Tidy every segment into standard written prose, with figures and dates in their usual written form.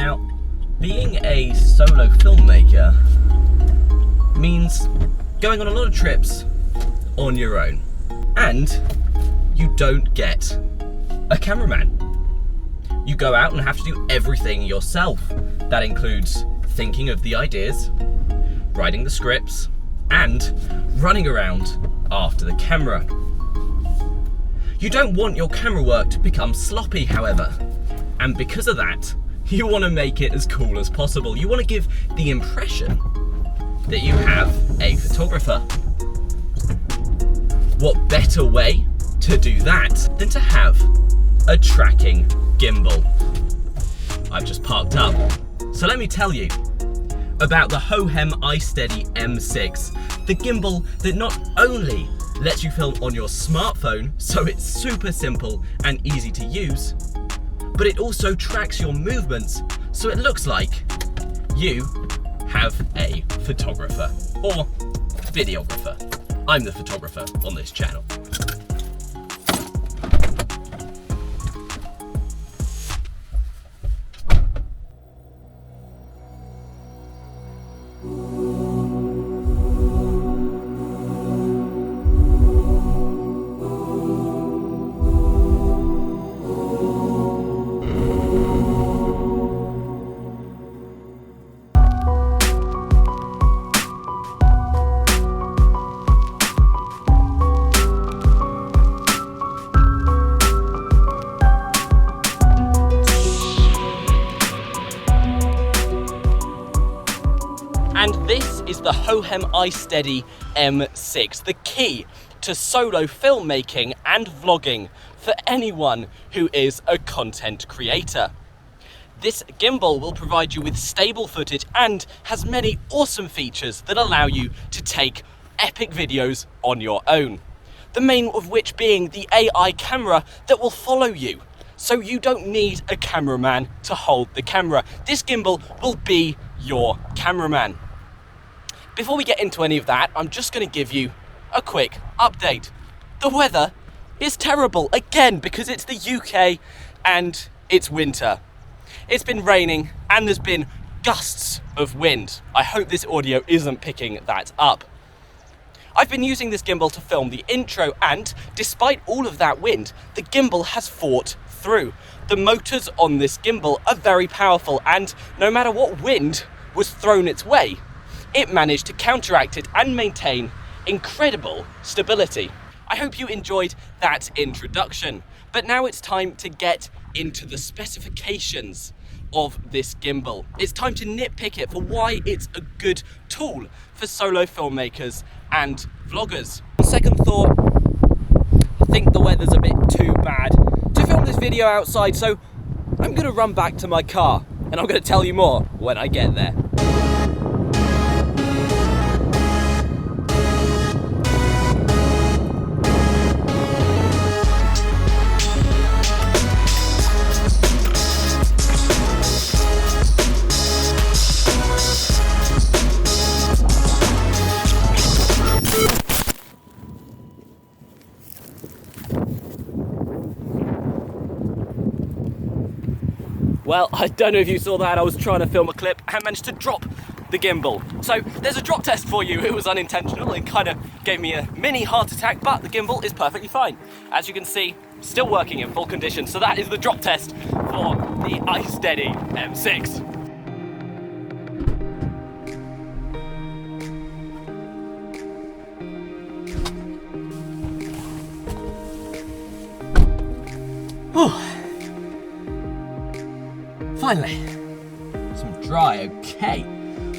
Now, being a solo filmmaker means going on a lot of trips on your own, and you don't get a cameraman. You go out and have to do everything yourself. That includes thinking of the ideas, writing the scripts, and running around after the camera. You don't want your camera work to become sloppy, however, and because of that, you want to make it as cool as possible. You want to give the impression that you have a photographer. What better way to do that than to have a tracking gimbal? I've just parked up, so let me tell you about the Hohem iSteady M6, the gimbal that not only lets you film on your smartphone, so it's super simple and easy to use, but it also tracks your movements, so it looks like you have a photographer or videographer. I'm the photographer on this channel. And this is the Hohem iSteady M6, the key to solo filmmaking and vlogging for anyone who is a content creator. This gimbal will provide you with stable footage and has many awesome features that allow you to take epic videos on your own. The main of which being the AI camera that will follow you. So you don't need a cameraman to hold the camera. This gimbal will be your cameraman. Before we get into any of that, I'm just going to give you a quick update. The weather is terrible again because it's the UK and it's winter. It's been raining and there's been gusts of wind. I hope this audio isn't picking that up. I've been using this gimbal to film the intro, and despite all of that wind, the gimbal has fought through. The motors on this gimbal are very powerful, and no matter what wind was thrown its way, it managed to counteract it and maintain incredible stability. I hope you enjoyed that introduction, but now it's time to get into the specifications of this gimbal. It's time to nitpick it for why it's a good tool for solo filmmakers and vloggers. On second thought, I think the weather's a bit too bad to film this video outside, so I'm gonna run back to my car and I'm gonna tell you more when I get there. Well, I don't know if you saw that, I was trying to film a clip and managed to drop the gimbal. So there's a drop test for you. It was unintentional and kind of gave me a mini heart attack, but the gimbal is perfectly fine. As you can see, still working in full condition. So that is the drop test for the iSteady M6. Whew. Finally, some dry, okay.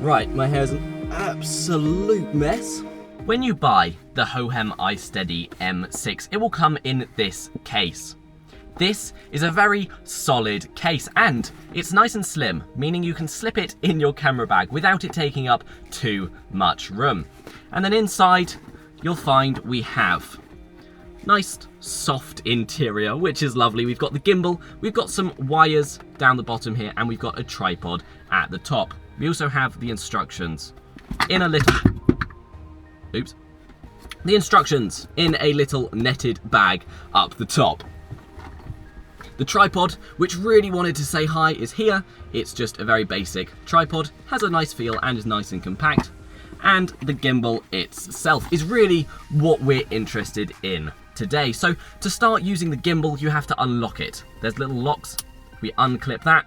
Right, my hair's an absolute mess. When you buy the Hohem iSteady M6, it will come in this case. This is a very solid case and it's nice and slim, meaning you can slip it in your camera bag without it taking up too much room. And then inside, you'll find we have nice soft interior, which is lovely. We've got the gimbal, we've got some wires down the bottom here, and we've got a tripod at the top. We also have the instructions in a little, the instructions in a little netted bag up the top. The tripod, which really wanted to say hi, is here. It's just a very basic tripod, has a nice feel and is nice and compact. And the gimbal itself is really what we're interested in today. So to start using the gimbal, you have to unlock it. There's little locks. We unclip that,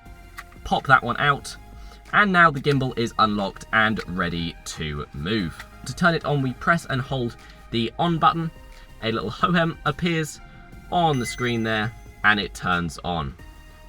pop that one out, and now the gimbal is unlocked and ready to move. To turn it on, we press and hold the on button. A little Hohem appears on the screen there, and it turns on.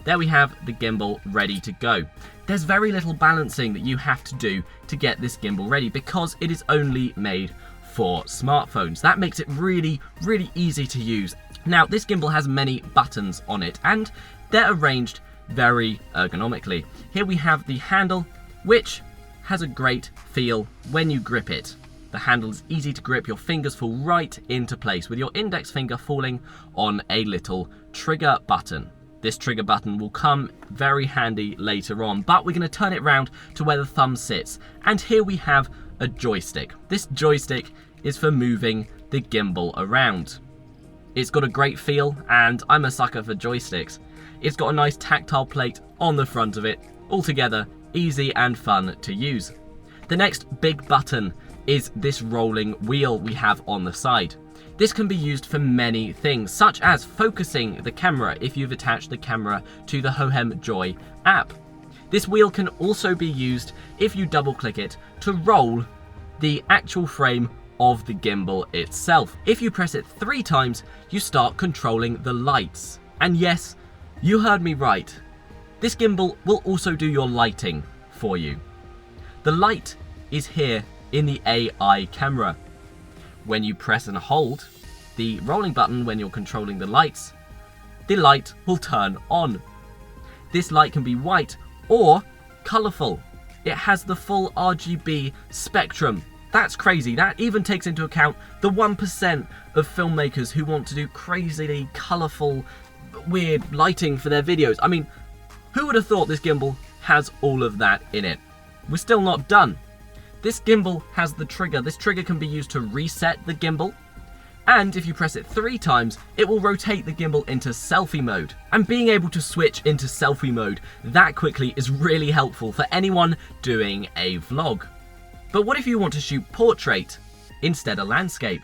There we have the gimbal ready to go. There's very little balancing that you have to do to get this gimbal ready because it is only made for smartphones. That makes it really, really easy to use. Now, this gimbal has many buttons on it and they're arranged very ergonomically. Here we have the handle, which has a great feel when you grip it. The handle is easy to grip, your fingers fall right into place with your index finger falling on a little trigger button. This trigger button will come very handy later on, but we're going to turn it round to where the thumb sits. And here we have a joystick. This joystick is for moving the gimbal around. It's got a great feel, and I'm a sucker for joysticks. It's got a nice tactile plate on the front of it. Altogether, easy and fun to use. The next big button is this rolling wheel we have on the side. This can be used for many things, such as focusing the camera if you've attached the camera to the Hohem Joy app. This wheel can also be used if you double click it to roll the actual frame of the gimbal itself. If you press it 3 times, you start controlling the lights. And yes, you heard me right. This gimbal will also do your lighting for you. The light is here in the AI camera. When you press and hold the rolling button when you're controlling the lights, the light will turn on. This light can be white or colourful. It has the full RGB spectrum. That's crazy. That even takes into account the 1% of filmmakers who want to do crazily colourful, weird lighting for their videos. I mean, who would have thought this gimbal has all of that in it? We're still not done. This gimbal has the trigger. This trigger can be used to reset the gimbal. And if you press it 3 times, it will rotate the gimbal into selfie mode. And being able to switch into selfie mode that quickly is really helpful for anyone doing a vlog. But what if you want to shoot portrait instead of landscape?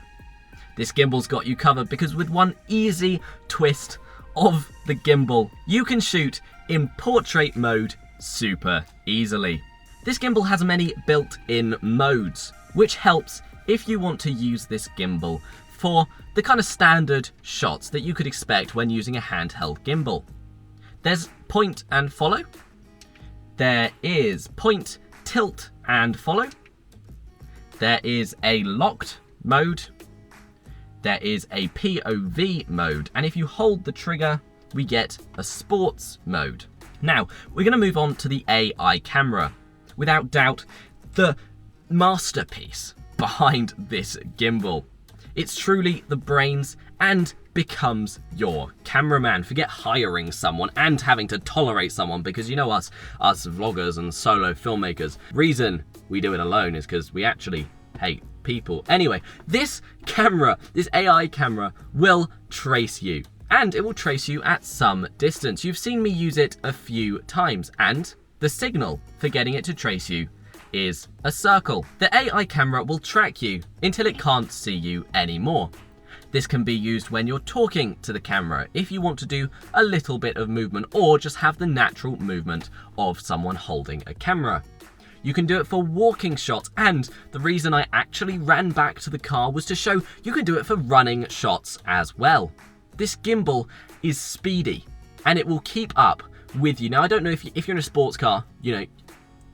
This gimbal's got you covered because with one easy twist of the gimbal, you can shoot in portrait mode super easily. This gimbal has many built-in modes, which helps if you want to use this gimbal for the kind of standard shots that you could expect when using a handheld gimbal. There's point and follow. There is point, tilt and follow. There is a locked mode. There is a POV mode. And if you hold the trigger, we get a sports mode. Now, we're going to move on to the AI camera. Without doubt, the masterpiece behind this gimbal. It's truly the brains and becomes your cameraman. Forget hiring someone and having to tolerate someone because you know us vloggers and solo filmmakers. Reason we do it alone is because we actually hate people. Anyway, this camera, this AI camera will trace you and it will trace you at some distance. You've seen me use it a few times and the signal for getting it to trace you is a circle. The AI camera will track you until it can't see you anymore. This can be used when you're talking to the camera if you want to do a little bit of movement or just have the natural movement of someone holding a camera. You can do it for walking shots, and the reason I actually ran back to the car was to show you can do it for running shots as well. This gimbal is speedy and it will keep up with you. Now, I don't know if you're in a sports car, you know,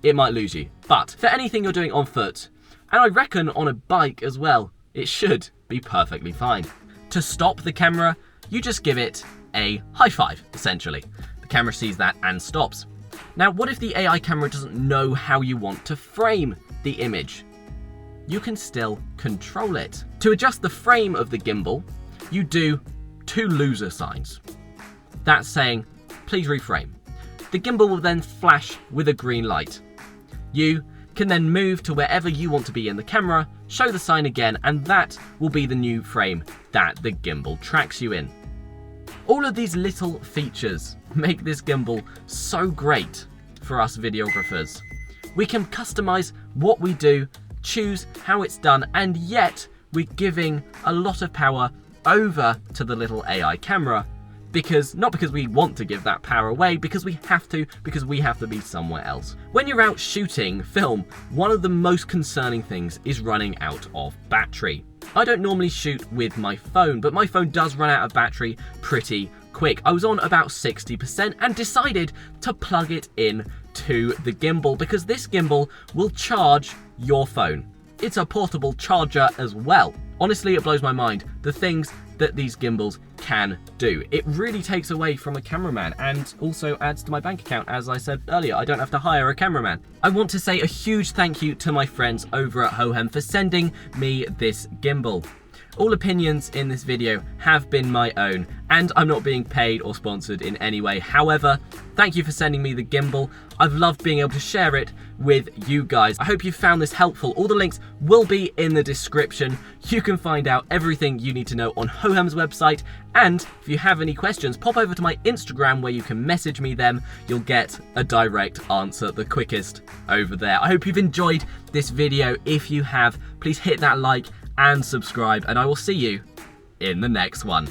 it might lose you. But for anything you're doing on foot, and I reckon on a bike as well, it should be perfectly fine. To stop the camera, you just give it a high five, essentially. The camera sees that and stops. Now, what if the AI camera doesn't know how you want to frame the image? You can still control it. To adjust the frame of the gimbal, you do 2 loser signs. That's saying, please reframe. The gimbal will then flash with a green light. You can then move to wherever you want to be in the camera, show the sign again, and that will be the new frame that the gimbal tracks you in. All of these little features make this gimbal so great for us videographers. We can customize what we do, choose how it's done, and yet we're giving a lot of power over to the little AI camera. Not because we want to give that power away, because we have to be somewhere else. When you're out shooting film, one of the most concerning things is running out of battery. I don't normally shoot with my phone, but my phone does run out of battery pretty quick. I was on about 60% and decided to plug it in to the gimbal, because this gimbal will charge your phone. It's a portable charger as well. Honestly, it blows my mind, the things that these gimbals can do. It really takes away from a cameraman and also adds to my bank account. As I said earlier, I don't have to hire a cameraman. I want to say a huge thank you to my friends over at Hohem for sending me this gimbal. All opinions in this video have been my own, and I'm not being paid or sponsored in any way. However, thank you for sending me the gimbal. I've loved being able to share it with you guys. I hope you found this helpful. All the links will be in the description. You can find out everything you need to know on Hohem's website, and if you have any questions, pop over to my Instagram where you can message me them. You'll get a direct answer, the quickest, over there. I hope you've enjoyed this video. If you have, please hit that like and subscribe, and I will see you in the next one.